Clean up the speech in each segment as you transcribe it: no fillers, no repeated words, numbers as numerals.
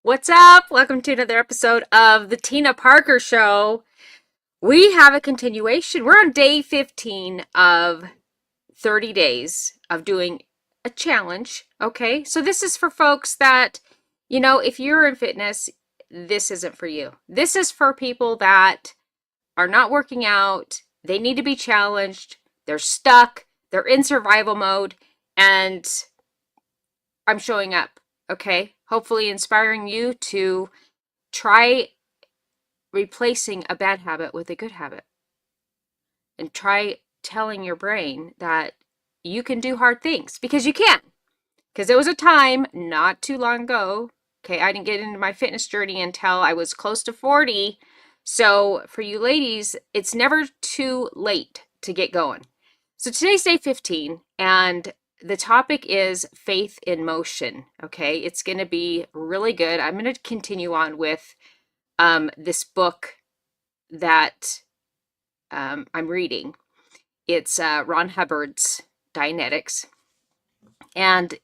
What's up? Welcome to another episode of the Tina Parker Show. We have a continuation. We're on day 15 of 30 days of doing a challenge. Okay, so this is for folks that, if you're in fitness, this isn't for you. This is for people that are not working out, they need to be challenged, they're stuck, they're in survival mode, and I'm showing up. Okay, hopefully inspiring you to try replacing a bad habit with a good habit and try telling your brain that you can do hard things because you can. Because there was a time not too long ago, okay, I didn't get into my fitness journey until I was close to 40. So for you ladies, it's never too late to get going. So today's day 15, and the topic is faith in motion. Okay, it's going to be really good. I'm going to continue on with this book that I'm reading. It's Ron Hubbard's Dianetics, and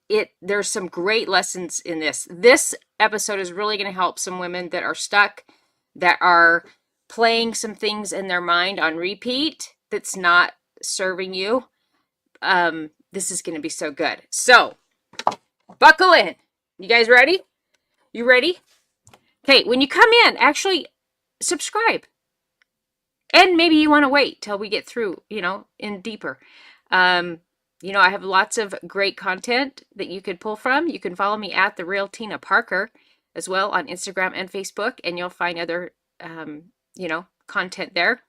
there's some great lessons in this. This episode is really going to help some women that are stuck, that are playing some things in their mind on repeat that's not serving you. This is going to be so good. So buckle in. You guys ready? You ready? Okay, when you come in, actually subscribe. And maybe you want to wait till we get through, in deeper. I have lots of great content that you could pull from. You can follow me at The Real Tina Parker as well on Instagram and Facebook, and you'll find other, content there.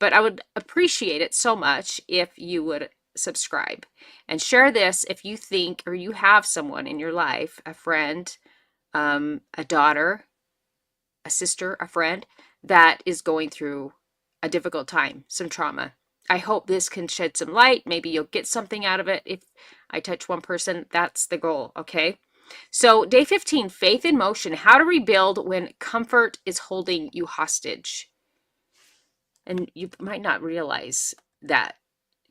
But I would appreciate it so much if you would subscribe and share this if you think or you have someone in your life, a friend, a daughter, a sister, a friend that is going through a difficult time, some trauma. I hope this can shed some light. Maybe you'll get something out of it. If I touch one person, that's the goal, okay? So day 15, faith in motion, how to rebuild when comfort is holding you hostage. And you might not realize that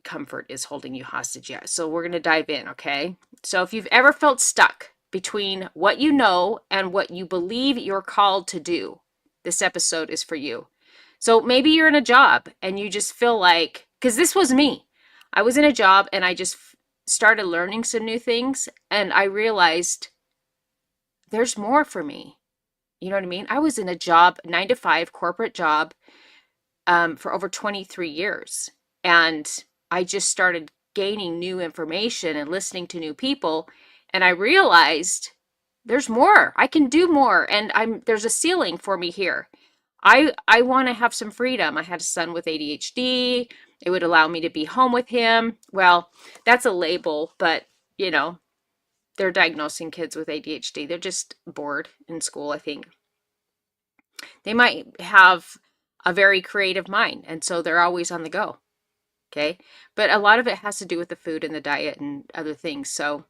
comfort is holding you hostage yet. So we're going to dive in, okay? So if you've ever felt stuck between what you know and what you believe you're called to do, this episode is for you. So maybe you're in a job and you just feel like, because this was me. I was in a job and I just started learning some new things and I realized there's more for me. You know what I mean? I was in a job, 9 to 5 corporate job, for over 23 years. And I just started gaining new information and listening to new people. And I realized there's more. I can do more. And there's a ceiling for me here. I want to have some freedom. I had a son with ADHD. It would allow me to be home with him. Well, that's a label, but they're diagnosing kids with ADHD. They're just bored in school, I think. They might have a very creative mind, and so they're always on the go. Okay? But a lot of it has to do with the food and the diet and other things. So,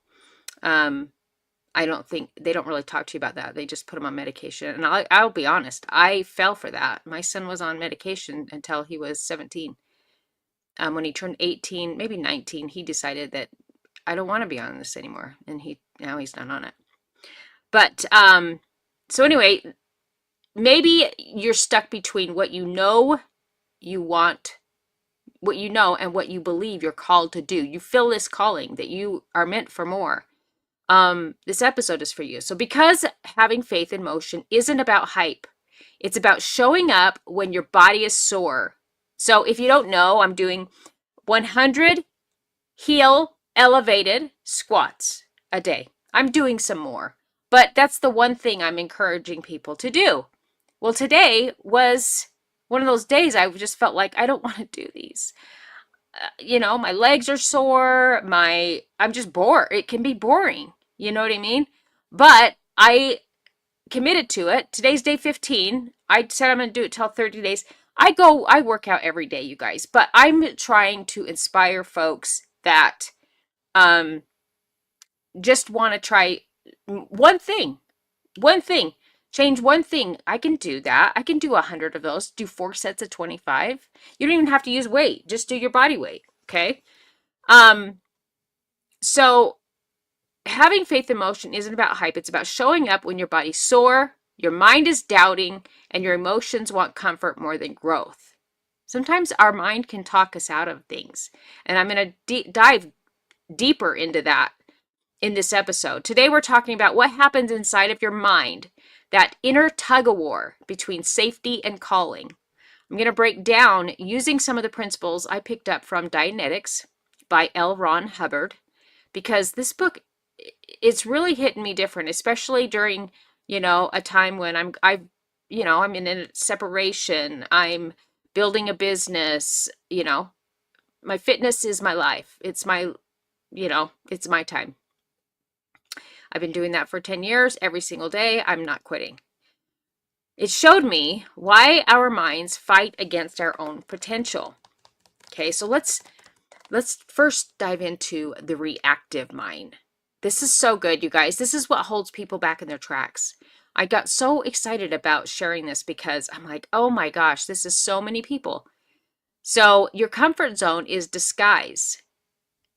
I don't think they don't really talk to you about that. They just put them on medication. And I'll be honest, I fell for that. My son was on medication until he was 17. When he turned 18, maybe 19, he decided that I don't want to be on this anymore. And now he's not on it. But so anyway, maybe you're stuck between what you know you want, what you know, and what you believe you're called to do. You feel this calling that you are meant for more. This episode is for you. So because having faith in motion isn't about hype, it's about showing up when your body is sore. So if you don't know, I'm doing 100 heel elevated squats a day. I'm doing some more, but that's the one thing I'm encouraging people to do. Well, today was one of those days I just felt like I don't want to do these. My legs are sore, I'm just bored. It can be boring. You know what I mean? But I committed to it. Today's day 15. I said I'm going to do it till 30 days. I work out every day, you guys, but I'm trying to inspire folks that just want to try one thing, change one thing. I can do that. I can do 100 of those, do 4 sets of 25. You don't even have to use weight. Just do your body weight. Okay. So having faith in motion isn't about hype. It's about showing up when your body's sore, your mind is doubting, and your emotions want comfort more than growth. Sometimes our mind can talk us out of things. And I'm going to dive deeper into that in this episode. Today, we're talking about what happens inside of your mind, that inner tug of war between safety and calling. I'm going to break down using some of the principles I picked up from Dianetics by L. Ron Hubbard, because this book, it's really hitting me different, especially during, a time when I'm in a separation, I'm building a business, my fitness is my life. It's my, it's my time. I've been doing that for 10 years, every single day. I'm not quitting. It showed me why our minds fight against our own potential. Okay, so let's first dive into the reactive mind. This is so good, you guys. This is what holds people back in their tracks. I got so excited about sharing this because I'm like, oh my gosh, this is so many people. So your comfort zone is disguise.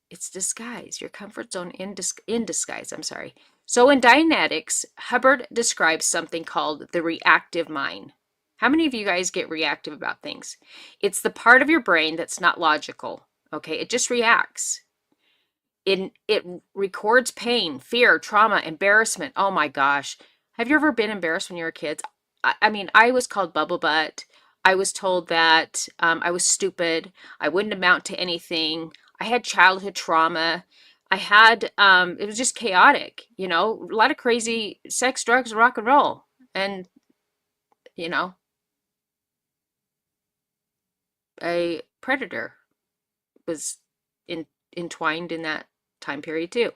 It's disguise. Your comfort zone in disguise. I'm sorry. So in Dianetics, Hubbard describes something called the reactive mind. How many of you guys get reactive about things? It's the part of your brain that's not logical. Okay, it just reacts. It records pain, fear, trauma, embarrassment. Oh my gosh. Have you ever been embarrassed when you were a kid? I mean, I was called bubble butt. I was told that I was stupid. I wouldn't amount to anything. I had childhood trauma. I had, it was just chaotic, a lot of crazy sex, drugs, rock and roll. And, a predator was entwined in that time period too.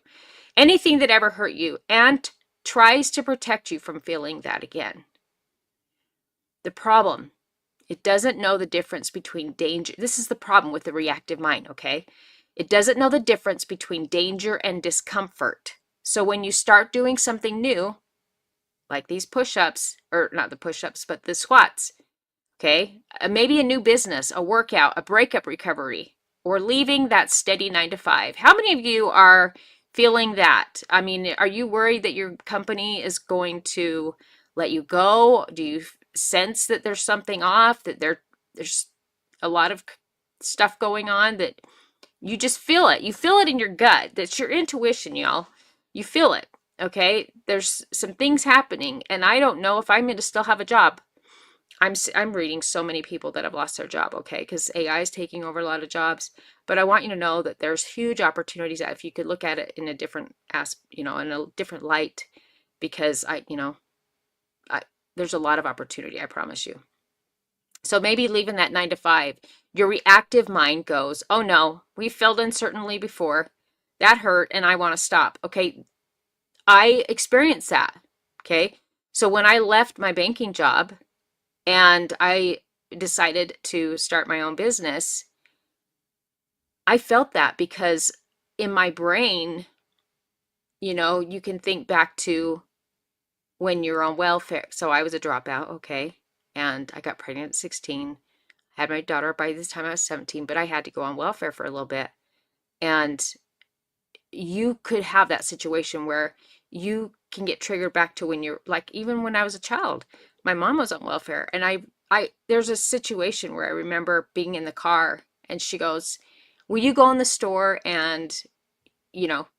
Anything that ever hurt you and tries to protect you from feeling that again. The problem, it doesn't know the difference between danger. This is the problem with the reactive mind, okay? It doesn't know the difference between danger and discomfort. So when you start doing something new, like these push-ups, or not the push-ups, but the squats, okay? Maybe a new business, a workout, a breakup recovery, or leaving that steady 9 to 5. How many of you are feeling that? I mean, are you worried that your company is going to let you go? Do you sense that there's something off, that there's a lot of stuff going on, that you just feel it? You feel it in your gut. That's your intuition, y'all. You feel it, okay? There's some things happening, and I don't know if I'm going to still have a job. I'm reading so many people that have lost their job, okay, because AI is taking over a lot of jobs. But I want you to know that there's huge opportunities that if you could look at it in a different in a different light, because there's a lot of opportunity, I promise you. So maybe leaving that 9 to 5, your reactive mind goes, oh no, we failed uncertainly before. That hurt and I want to stop. Okay, I experienced that. Okay, so when I left my banking job and I decided to start my own business, I felt that because in my brain, you can think back to when you're on welfare. So I was a dropout, okay, and I got pregnant at 16. I had my daughter by this time I was 17, but I had to go on welfare for a little bit. And you could have that situation where you can get triggered back to when you're like, even when I was a child, my mom was on welfare, and there's a situation where I remember being in the car and she goes, will you go in the store and,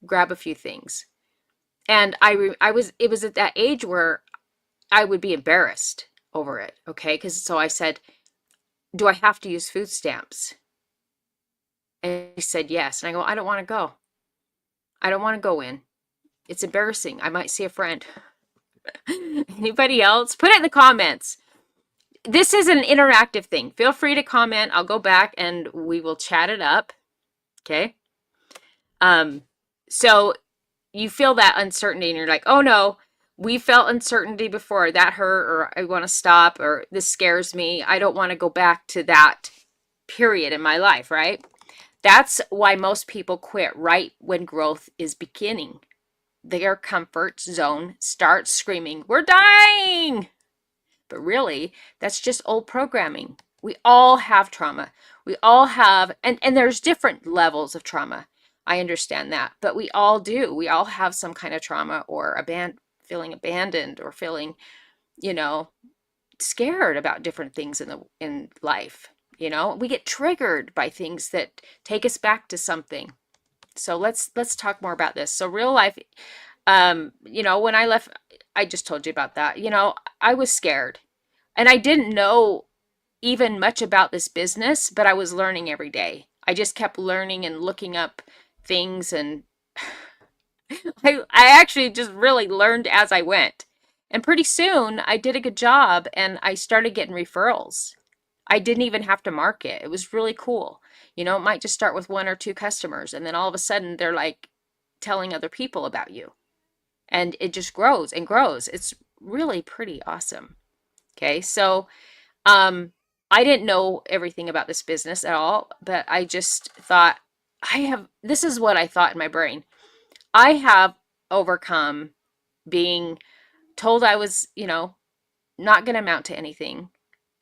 grab a few things? And it was at that age where I would be embarrassed over it. Okay. So I said, do I have to use food stamps? And he said, yes. And I go, I don't want to go. I don't want to go in. It's embarrassing. I might see a friend. Anybody else? Put it in the comments. This is an interactive thing. Feel free to comment. I'll go back and we will chat it up. Okay. So you feel that uncertainty and you're like, oh no, we felt uncertainty before. That hurt, or I want to stop, or this scares me. I don't want to go back to that period in my life, right? That's why most people quit right when growth is beginning. Their comfort zone starts screaming, we're dying. But really, that's just old programming. We all have trauma. We all have, and there's different levels of trauma. I understand that. But we all do. We all have some kind of trauma or feeling abandoned or feeling, you know, scared about different things in life. We get triggered by things that take us back to something. So let's talk more about this. So real life, when I left, I just told you about that. I was scared and I didn't know even much about this business, but I was learning every day. I just kept learning and looking up things, and I actually just really learned as I went. And pretty soon I did a good job and I started getting referrals. I didn't even have to market. It was really cool. It might just start with one or two customers, and then all of a sudden they're like telling other people about you. And it just grows and grows. It's really pretty awesome. Okay, so I didn't know everything about this business at all, but I just thought this is what I thought in my brain. I have overcome being told I was, not going to amount to anything,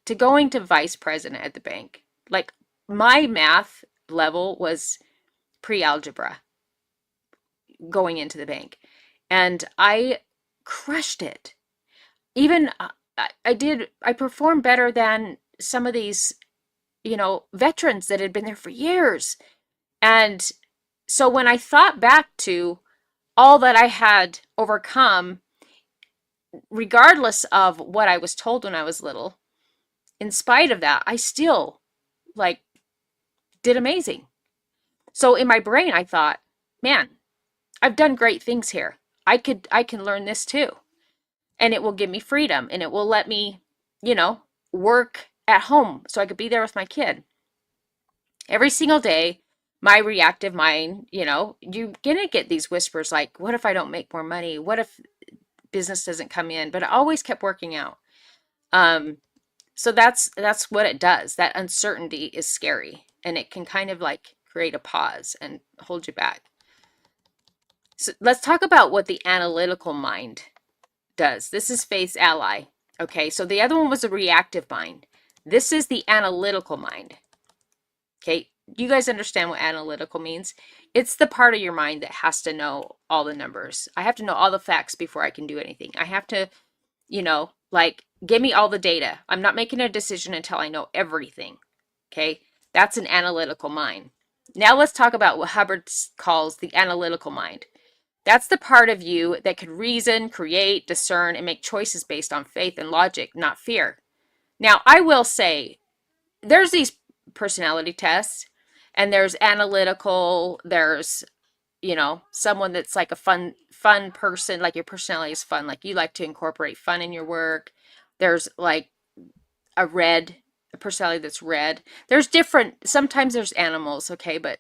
to going to vice president at the bank. Like, my math level was pre-algebra going into the bank, and I crushed it. Even I performed better than some of these, veterans that had been there for years. And so when I thought back to all that I had overcome, regardless of what I was told when I was little, in spite of that, I still like did amazing. So in my brain, I thought, man, I've done great things here. I can learn this too. And it will give me freedom, and it will let me, work at home so I could be there with my kid. Every single day, my reactive mind, you're gonna get these whispers like, what if I don't make more money? What if business doesn't come in? But I always kept working out. So that's what it does. That uncertainty is scary, and it can kind of like create a pause and hold you back. So let's talk about what the analytical mind does. This is Faith's ally. Okay, so the other one was a reactive mind. This is the analytical mind. Okay, you guys understand what analytical means? It's the part of your mind that has to know all the numbers. I have to know all the facts before I can do anything. I have to, like, give me all the data. I'm not making a decision until I know everything. Okay, that's an analytical mind. Now let's talk about what Hubbard calls the analytical mind. That's the part of you that can reason, create, discern, and make choices based on faith and logic, not fear. Now, I will say, there's these personality tests, and there's analytical, there's, someone that's like a fun person, like your personality is fun, like you like to incorporate fun in your work. There's like a personality that's red. There's different, sometimes there's animals, okay, but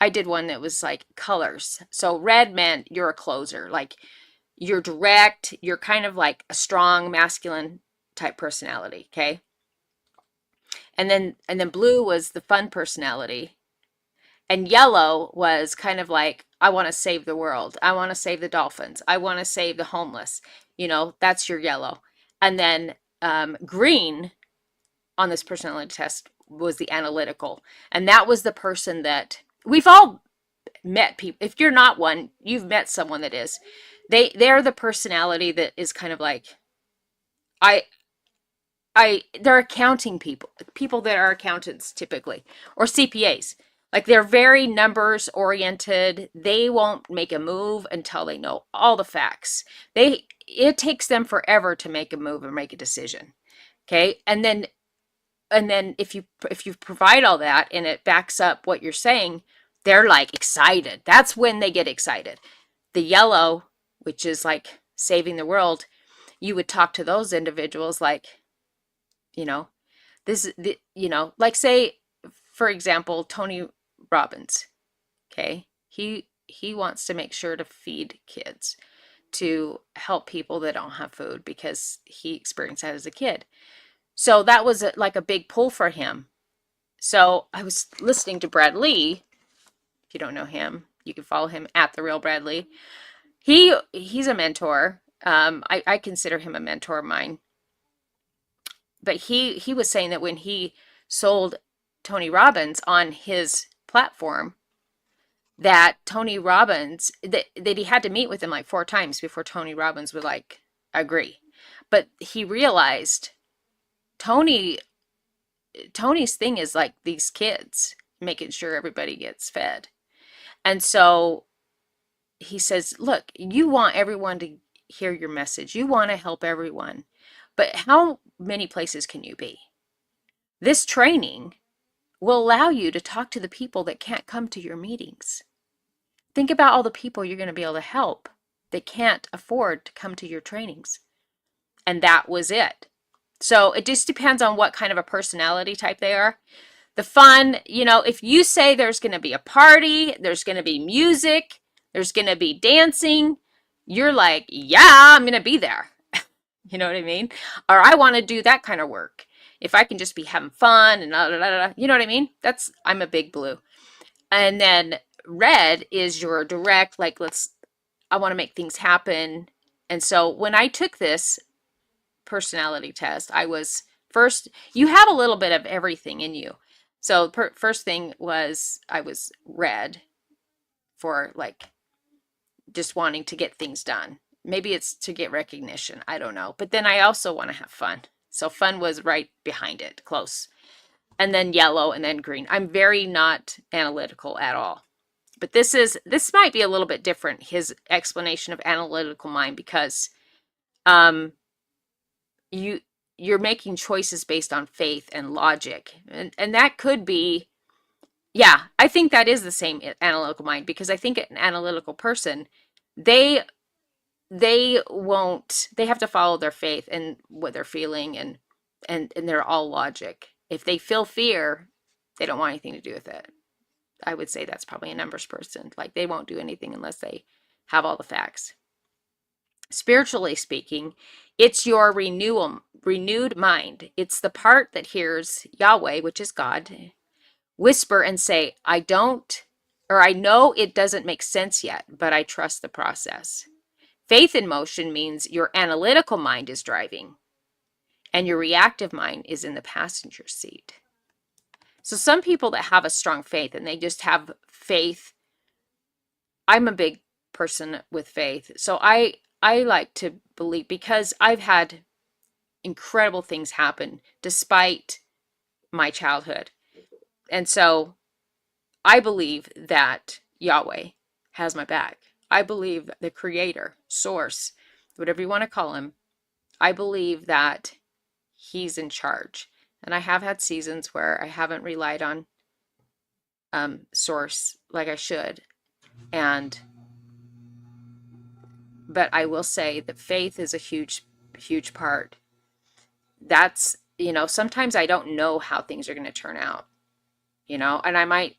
I did one that was like colors. So red meant you're a closer, like you're direct, you're kind of like a strong masculine type personality, okay? And then blue was the fun personality. And yellow was kind of like, I want to save the world. I want to save the dolphins. I want to save the homeless. That's your yellow. And then green on this personality test was the analytical. And that was the person that we've all met people. If you're not one, you've met someone that is. They're the personality that is kind of like, I they're accounting people that are accountants typically, or CPAs. Like, they're very numbers oriented. They won't make a move until they know all the facts. It takes them forever to make a move or make a decision. Okay? And then if you provide all that and it backs up what you're saying, they're like excited. That's when they get excited. The yellow, which is like saving the world, you would talk to those individuals like, like, say, for example, Tony Robbins. Okay, he wants to make sure to feed kids, to help people that don't have food, because he experienced that as a kid. So that was like a big pull for him. So I was listening to Brad Lee. If you don't know him, you can follow him at The Real Brad Lee. He's a mentor. I consider him a mentor of mine. But he was saying that when he sold Tony Robbins on his platform, that Tony Robbins, that he had to meet with him like 4 times before Tony Robbins would like agree. But he realized Tony Tony's thing is like these kids, making sure everybody gets fed. And so he says, look, you want everyone to hear your message. You want to help everyone. But how many places can you be? This training will allow you to talk to the people that can't come to your meetings. Think about all the people you're going to be able to help that can't afford to come to your trainings. And that was it. So it just depends on what kind of a personality type they are. The fun, if you say there's going to be a party, there's going to be music, there's going to be dancing, you're like, yeah, I'm going to be there. You know what I mean? Or I want to do that kind of work. If I can just be having fun and you know what I mean? I'm a big blue. And then red is your direct, like, I want to make things happen. And so when I took this personality test, I was first, you have a little bit of everything in you. So first thing was I was red for like just wanting to get things done. Maybe it's to get recognition. I don't know. But then I also want to have fun. So fun was right behind it, close. And then yellow and then green. I'm very not analytical at all. But this might be a little bit different, his explanation of analytical mind, because you're making choices based on faith and logic. And that could be, yeah, I think that is the same analytical mind, because I think an analytical person, they have to follow their faith and what they're feeling, and they're all logic. If they feel fear, they don't want anything to do with it. I would say that's probably a numbers person. Like, they won't do anything unless they have all the facts. Spiritually speaking, it's your renewed mind. It's the part that hears Yahweh, which is God, whisper and say, I know it doesn't make sense yet, but I trust the process. Faith in motion means your analytical mind is driving and your reactive mind is in the passenger seat. So some people that have a strong faith and they just have faith, I'm a big person with faith. So I like to believe, because I've had incredible things happen despite my childhood. And so I believe that Yahweh has my back. I believe the creator, source, whatever you want to call him, I believe that he's in charge. And I have had seasons where I haven't relied on source like I should. But I will say that faith is a huge, huge part. That's, sometimes I don't know how things are going to turn out, and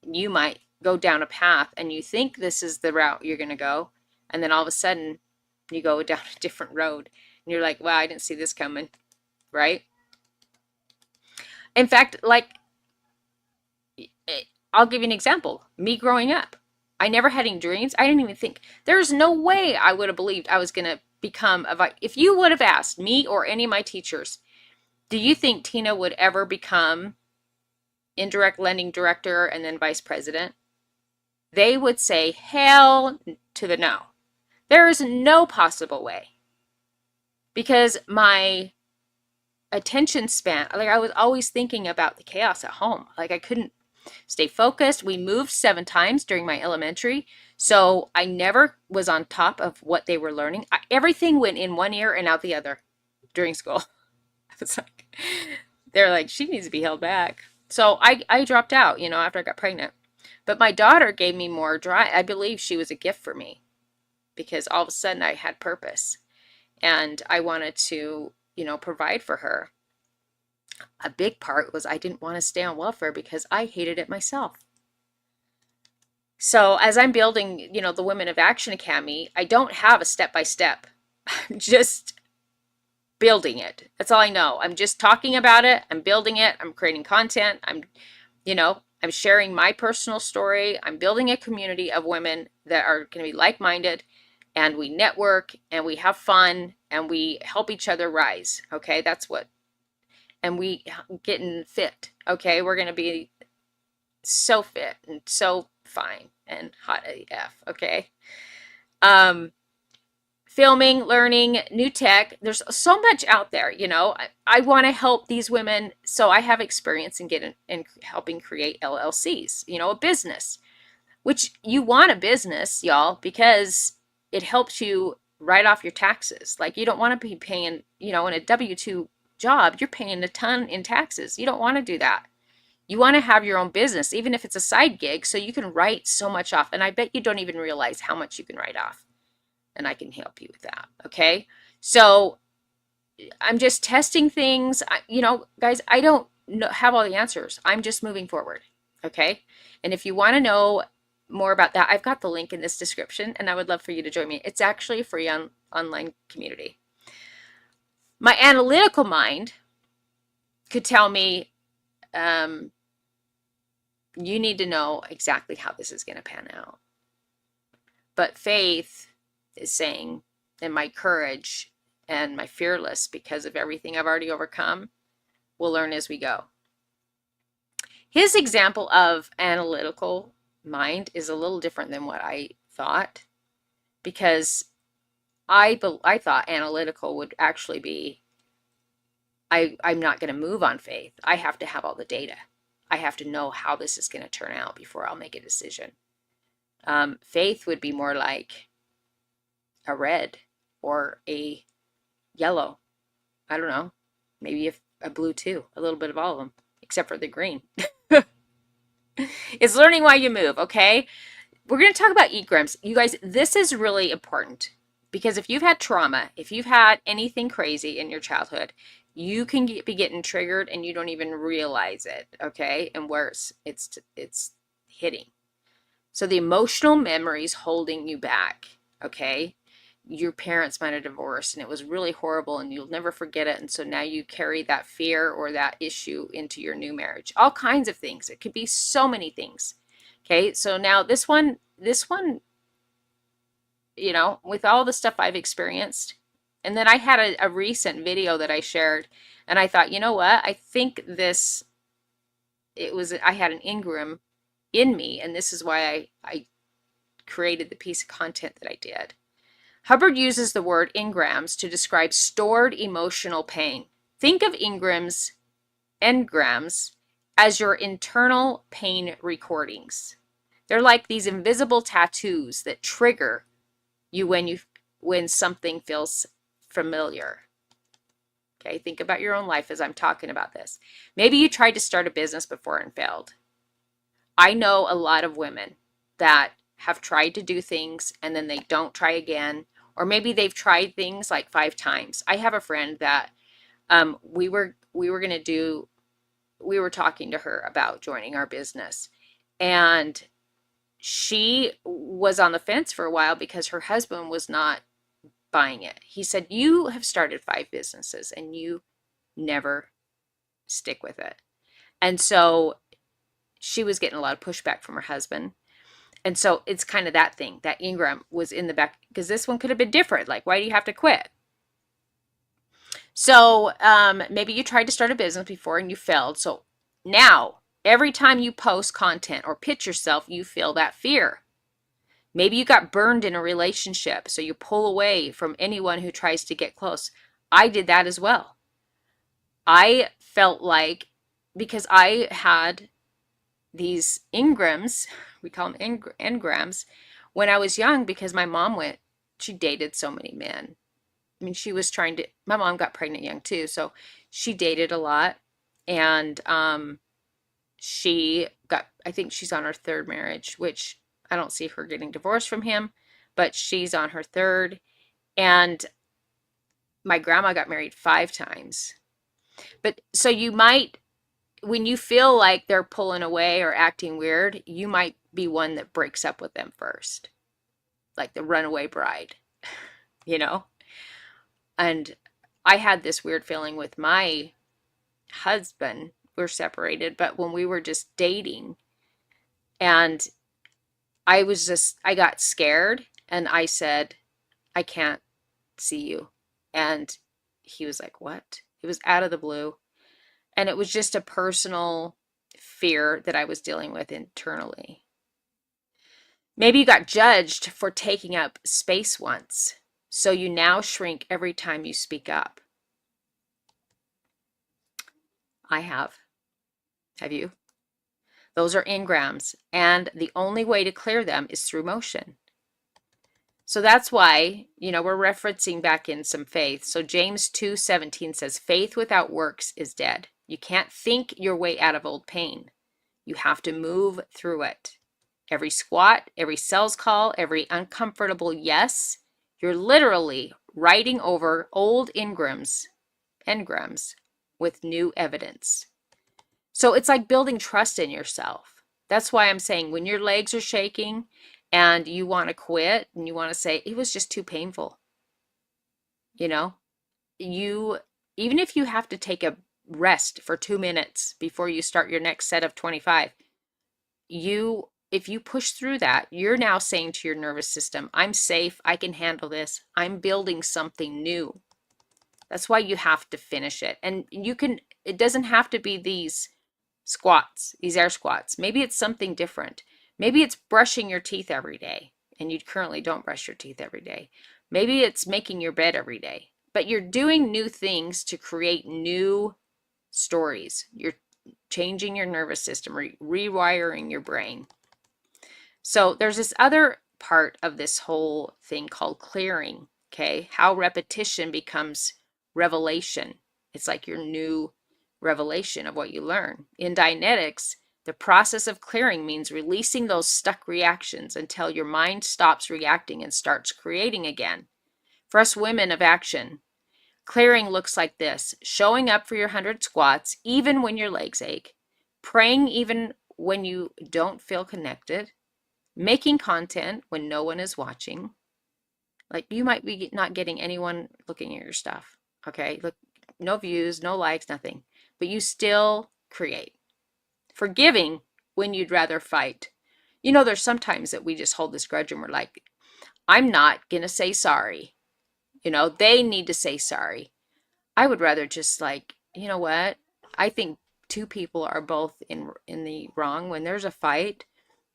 you might go down a path and you think this is the route you're going to go. And then all of a sudden you go down a different road and you're like, wow, I didn't see this coming. Right? In fact, like, I'll give you an example. Me growing up, I never had any dreams. I didn't even think, there's no way I would have believed I was going to become if you would have asked me or any of my teachers, do you think Tina would ever become indirect lending director and then vice president? They would say, hell to the no. There is no possible way. Because my attention span, like, I was always thinking about the chaos at home. Like, I couldn't stay focused. We moved 7 times during my elementary, so I never was on top of what they were learning. Everything went in one ear and out the other during school. It's like, they're like, she needs to be held back. So I dropped out, after I got pregnant. But my daughter gave me more drive. I believe she was a gift for me, because all of a sudden I had purpose and I wanted to, provide for her. A big part was I didn't want to stay on welfare because I hated it myself. So as I'm building, the Women of Action Academy, I don't have a step-by-step. I'm just building it. That's all I know. I'm just talking about it. I'm building it. I'm creating content. I'm sharing my personal story. I'm building a community of women that are going to be like-minded, and we network and we have fun and we help each other rise. Okay. And we getting fit. Okay. We're going to be so fit and so fine and hot AF, okay? Um, Filming, learning, new tech. There's so much out there, you know. I want to help these women, so I have experience in helping create LLCs, you know, a business, which you want a business, y'all, because it helps you write off your taxes. Like you don't want to be paying, you know, in a W-2 job, you're paying a ton in taxes. You don't want to do that. You want to have your own business, even if it's a side gig, so you can write so much off. And I bet you don't even realize how much you can write off. And I can help you with that. Okay. So I'm just testing things. You know, guys, I don't have all the answers. I'm just moving forward. Okay. And if you want to know more about that, I've got the link in this description and I would love for you to join me. It's actually a free online community. My analytical mind could tell me, you need to know exactly how this is going to pan out. But faith is saying, and my courage and my fearless, because of everything I've already overcome, we'll learn as we go. His example of analytical mind is a little different than what I thought, because I thought analytical would actually be, I'm not going to move on faith. I have to have all the data. I have to know how this is going to turn out before I'll make a decision. Faith would be more like a red or a yellow. I don't know. Maybe a blue too. A little bit of all of them, except for the green. It's learning why you move, okay? We're going to talk about engrams. You guys, this is really important because if you've had trauma, if you've had anything crazy in your childhood, you can be getting triggered and you don't even realize it, okay? And worse, it's hitting. So the emotional memories holding you back, okay? Your parents might have divorced and it was really horrible and you'll never forget it. And so now you carry that fear or that issue into your new marriage. All kinds of things. It could be so many things. Okay, so now this one, you know, with all the stuff I've experienced, and then I had a recent video that I shared, and I thought, you know what? I think I had an engram in me, and this is why I created the piece of content that I did. Hubbard uses the word engrams to describe stored emotional pain. Think of engrams as your internal pain recordings. They're like these invisible tattoos that trigger you when something feels familiar. Okay, think about your own life as I'm talking about this. Maybe you tried to start a business before and failed. I know a lot of women that have tried to do things and then they don't try again, or maybe they've tried things like 5 times. I have a friend that we were talking to her about joining our business, and she was on the fence for a while because her husband was not buying it. He said, you have started 5 businesses and you never stick with it. And so she was getting a lot of pushback from her husband. And so it's kind of that thing, that engram was in the back, because this one could have been different. Like, why do you have to quit? So maybe you tried to start a business before and you failed. So now, every time you post content or pitch yourself, you feel that fear. Maybe you got burned in a relationship, so you pull away from anyone who tries to get close. I did that as well. I felt like, because I had these engrams, we call them engrams, when I was young, because my mom she dated so many men. I mean, my mom got pregnant young too, so she dated a lot. And I think she's on her 3rd marriage, which I don't see her getting divorced from him, but she's on her 3rd. And my grandma got married 5 times. But so you might, when you feel like they're pulling away or acting weird, you might be one that breaks up with them first, like the runaway bride, you know? And I had this weird feeling with my husband. We're separated, but when we were just dating, and I got scared and I said, I can't see you. And he was like, what? It was out of the blue. And it was just a personal fear that I was dealing with internally. Maybe you got judged for taking up space once, so you now shrink every time you speak up. I have. Have you? Those are engrams, and the only way to clear them is through motion. So that's why, we're referencing back in some faith. So James 2:17 says, faith without works is dead. You can't think your way out of old pain. You have to move through it. Every squat, every sales call, every uncomfortable yes, you're literally writing over old engrams with new evidence. So it's like building trust in yourself. That's why I'm saying when your legs are shaking and you want to quit and you want to say, it was just too painful, you, even if you have to take a rest for 2 minutes before you start your next set of 25, if you push through that, you're now saying to your nervous system, I'm safe, I can handle this, I'm building something new. That's why you have to finish it. And it doesn't have to be these squats, these air squats. Maybe it's something different. Maybe it's brushing your teeth every day, and you currently don't brush your teeth every day. Maybe it's making your bed every day. But you're doing new things to create new stories. You're changing your nervous system, rewiring your brain. So there's this other part of this whole thing called clearing, okay? How repetition becomes revelation. It's like your new revelation of what you learn. In Dianetics, the process of clearing means releasing those stuck reactions until your mind stops reacting and starts creating again. For us women of action, clearing looks like this: showing up for your 100 squats even when your legs ache, praying even when you don't feel connected, making content when no one is watching. Like, you might be not getting anyone looking at your stuff, okay? Look, no views, no likes, nothing, but you still create. Forgiving when you'd rather fight. There's sometimes that we just hold this grudge and we're like, I'm not gonna say sorry. They need to say sorry. I would rather just, like, you know what? I think two people are both in the wrong. When there's a fight,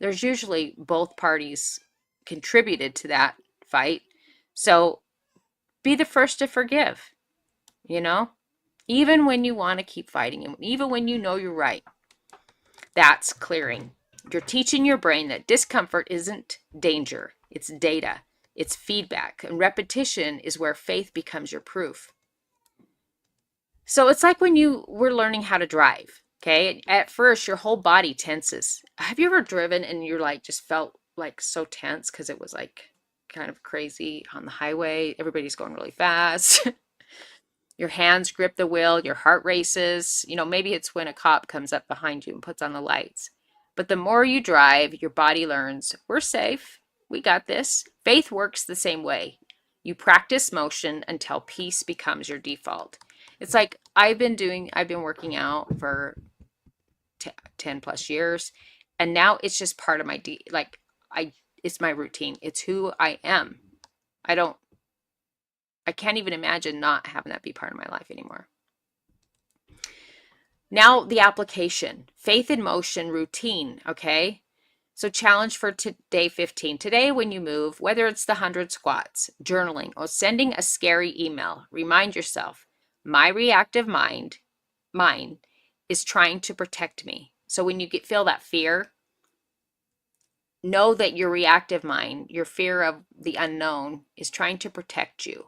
there's usually both parties contributed to that fight. So be the first to forgive, even when you want to keep fighting, and even when you know you're right. That's clearing. You're teaching your brain that discomfort isn't danger, it's data, it's feedback, and repetition is where faith becomes your proof. So it's like when you were learning how to drive, okay? At first, your whole body tenses. Have you ever driven and you're like, just felt like so tense because it was like kind of crazy on the highway? Everybody's going really fast. Your hands grip the wheel, your heart races. Maybe it's when a cop comes up behind you and puts on the lights. But the more you drive, your body learns, we're safe, we got this. Faith works the same way. You practice motion until peace becomes your default. It's like I've been working out for 10 plus years, and now it's just part of my it's my routine. It's who I am. I can't even imagine not having that be part of my life anymore. Now the application, faith in motion, routine, okay? So challenge for day 15. Today when you move, whether it's the 100 squats, journaling, or sending a scary email, remind yourself, my reactive mind is trying to protect me. So when you feel that fear, know that your reactive mind, your fear of the unknown, is trying to protect you,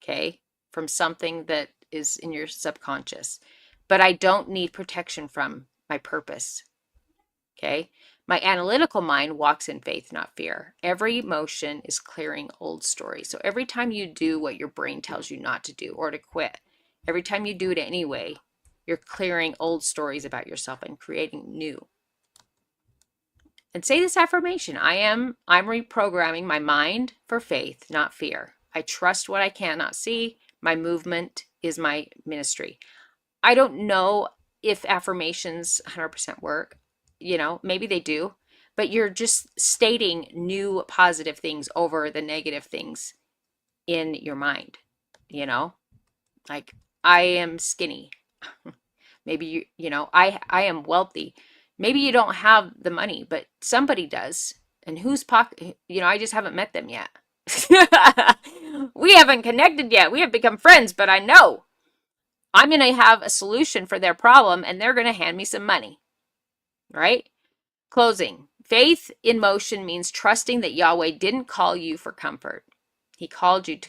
okay, from something that is in your subconscious. But I don't need protection from my purpose, okay? My analytical mind walks in faith, not fear. Every motion is clearing old stories. So every time you do what your brain tells you not to do or to quit, every time you do it anyway, you're clearing old stories about yourself and creating new. And say this affirmation: I'm reprogramming my mind for faith, not fear. I trust what I cannot see. My movement is my ministry. I don't know if affirmations 100% work. Maybe they do, but you're just stating new positive things over the negative things in your mind. Like, I am skinny. Maybe I am wealthy. Maybe you don't have the money, but somebody does. And whose pocket, I just haven't met them yet. We haven't connected yet. We have become friends, but I know I'm going to have a solution for their problem and they're going to hand me some money, right? Closing. Faith in motion means trusting that Yahweh didn't call you for comfort. He called you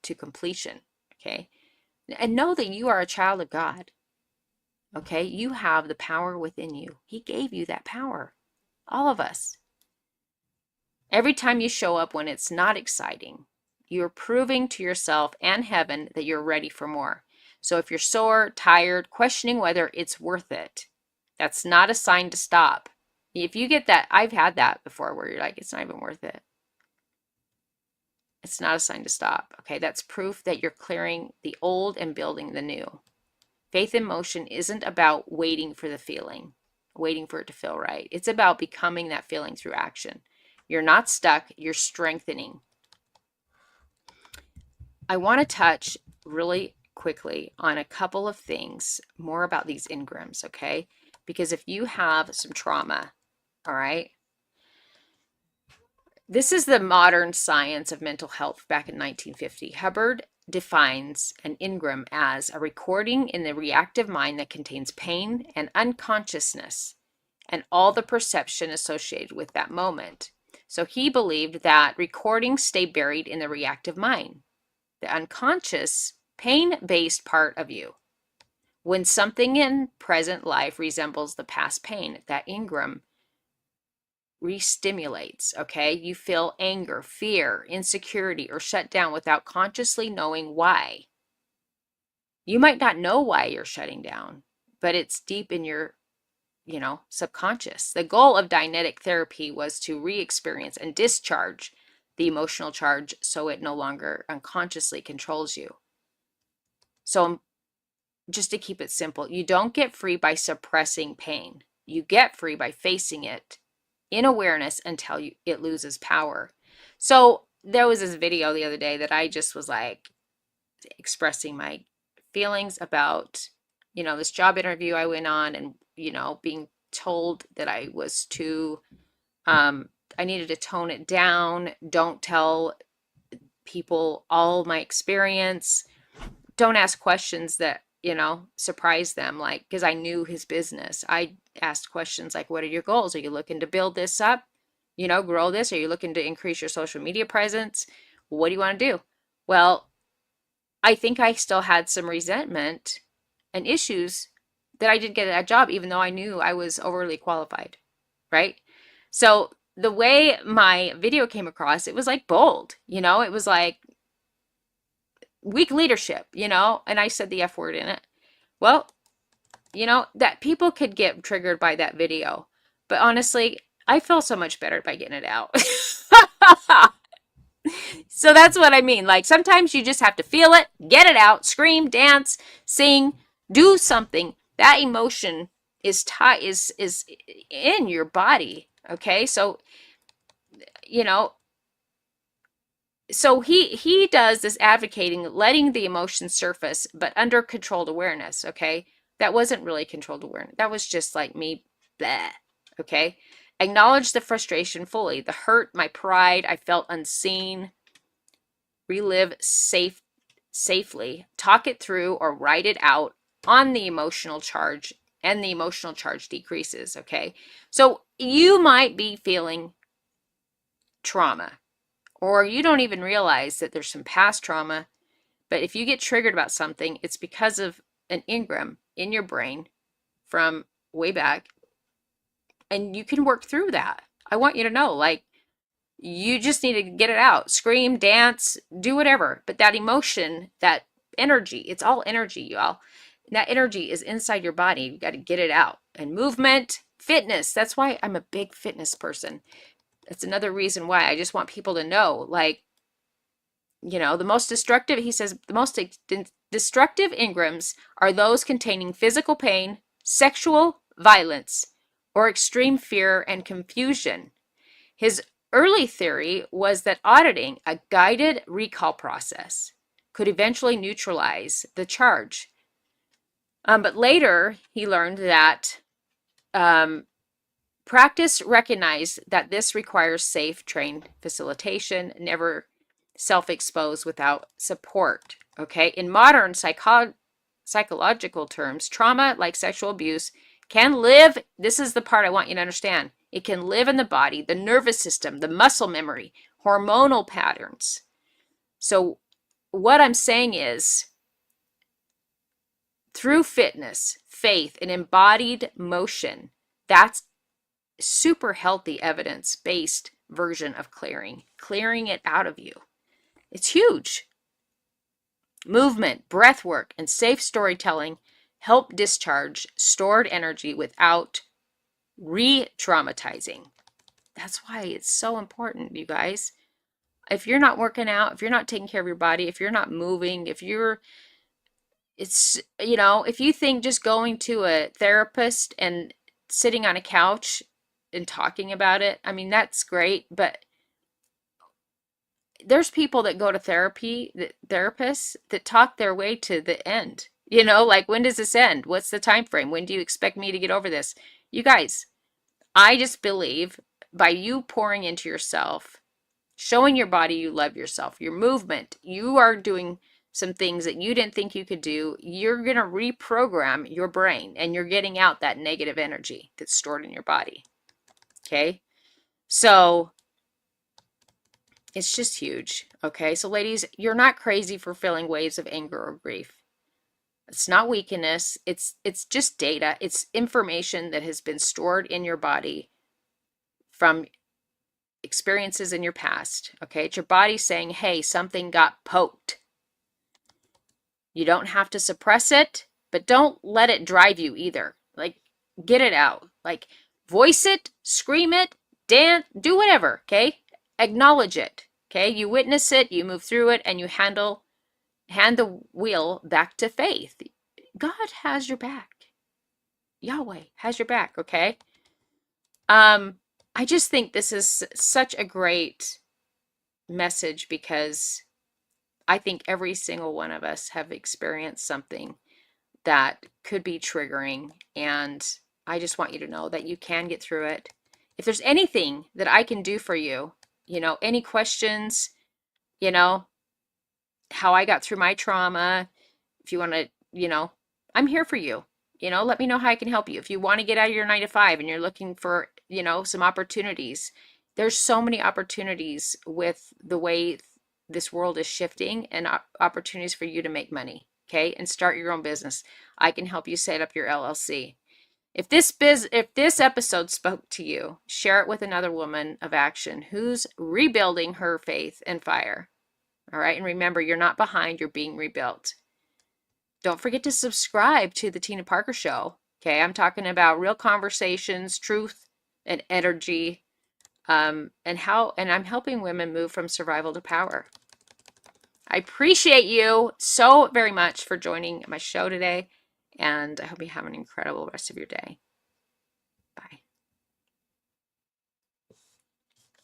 to completion, okay? And know that you are a child of God, okay? You have the power within you. He gave you that power, all of us. Every time you show up when it's not exciting, you're proving to yourself and heaven that you're ready for more. So if you're sore, tired, questioning whether it's worth it, that's not a sign to stop. If you get that, I've had that before where you're like, it's not even worth it. It's not a sign to stop. Okay, that's proof that you're clearing the old and building the new. Faith in motion isn't about waiting for the feeling, waiting for it to feel right. It's about becoming that feeling through action. You're not stuck, you're strengthening. I want to touch really quickly on a couple of things more about these engrams, okay? Because if you have some trauma, all right, this is the modern science of mental health back in 1950. Hubbard defines an engram as a recording in the reactive mind that contains pain and unconsciousness and all the perception associated with that moment. So he believed that recordings stay buried in the reactive mind, the unconscious, pain-based part of you. When something in present life resembles the past pain, that engram re-stimulates, okay? You feel anger, fear, insecurity, or shut down without consciously knowing why. You might not know why you're shutting down, but it's deep in your, subconscious. The goal of Dianetic therapy was to re-experience and discharge the emotional charge so it no longer unconsciously controls you. So just to keep it simple, you don't get free by suppressing pain. You get free by facing it in awareness until it loses power. So there was this video the other day that I just was like expressing my feelings about, this job interview I went on and, being told that I was too, I needed to tone it down. Don't tell people all my experience. Don't ask questions that, surprise them, like, because I knew his business. I asked questions like, what are your goals? Are you looking to build this up? Grow this? Are you looking to increase your social media presence? What do you want to do? Well, I think I still had some resentment and issues that I didn't get that job, even though I knew I was overly qualified, right? So the way my video came across, it was like bold, it was like weak leadership, and I said the F word in it. Well, that people could get triggered by that video. But honestly, I feel so much better by getting it out. So that's what I mean. Like sometimes you just have to feel it, get it out, scream, dance, sing, do something. That emotion is in your body. Okay. So, so he does this advocating, letting the emotions surface, but under controlled awareness. Okay. That wasn't really controlled awareness. That was just like me, blah. Okay. Acknowledge the frustration fully, the hurt, my pride. I felt unseen. Relive safely. Talk it through or write it out on the emotional charge, and the emotional charge decreases. Okay. So you might be feeling trauma, or you don't even realize that there's some past trauma. But if you get triggered about something, it's because of an engram in your brain from way back. And you can work through that. I want you to know, like, you just need to get it out. Scream, dance, do whatever. But that emotion, that energy, it's all energy, y'all. That energy is inside your body. You got to get it out. And movement, fitness. That's why I'm a big fitness person. That's another reason why I just want people to know, like, the most destructive, he says, the most destructive engrams are those containing physical pain, sexual violence, or extreme fear and confusion. His early theory was that auditing a guided recall process could eventually neutralize the charge. But later, he learned that Practice recognize that this requires safe, trained facilitation, never self-expose without support. Okay, in modern psychological terms, trauma like sexual abuse can live, this is the part I want you to understand, it can live in the body, the nervous system, the muscle memory, hormonal patterns. So what I'm saying is, through fitness, faith, and embodied motion, that's super healthy evidence-based version of clearing it out of you. It's huge. Movement, breath work, and safe storytelling help discharge stored energy without re-traumatizing. That's why it's so important, you guys. If you're not working out, if you're not taking care of your body, if you're not moving, if you think just going to a therapist and sitting on a couch and talking about it, I mean, that's great, but there's people that go to therapists that talk their way to the end. Like, when does this end? What's the time frame? When do you expect me to get over this? You guys, I just believe by you pouring into yourself, showing your body you love yourself, your movement, you are doing some things that you didn't think you could do. You're going to reprogram your brain, and you're getting out that negative energy that's stored in your body. Okay? So it's just huge. Okay? So ladies, you're not crazy for feeling waves of anger or grief. It's not weakness. It's just data. It's information that has been stored in your body from experiences in your past. Okay? It's your body saying, hey, something got poked. You don't have to suppress it, but don't let it drive you either. Like, get it out. Like, voice it, scream it, dance, do whatever, okay? Acknowledge it, okay? You witness it, you move through it, and you hand the wheel back to faith. God has your back. Yahweh has your back, okay? I just think this is such a great message because I think every single one of us have experienced something that could be triggering, and I just want you to know that you can get through it. If there's anything that I can do for you, any questions, how I got through my trauma, if you want to, I'm here for you. Let me know how I can help you. If you want to get out of your 9 to 5 and you're looking for, some opportunities, there's so many opportunities with the way this world is shifting, and opportunities for you to make money, okay, and start your own business. I can help you set up your LLC. If this episode spoke to you, share it with another woman of action who's rebuilding her faith and fire. All right, and remember, you're not behind, you're being rebuilt. Don't forget to subscribe to the Tina Parker Show. Okay, I'm talking about real conversations, truth, and energy. And I'm helping women move from survival to power. I appreciate you so very much for joining my show today, and I hope you have an incredible rest of your day.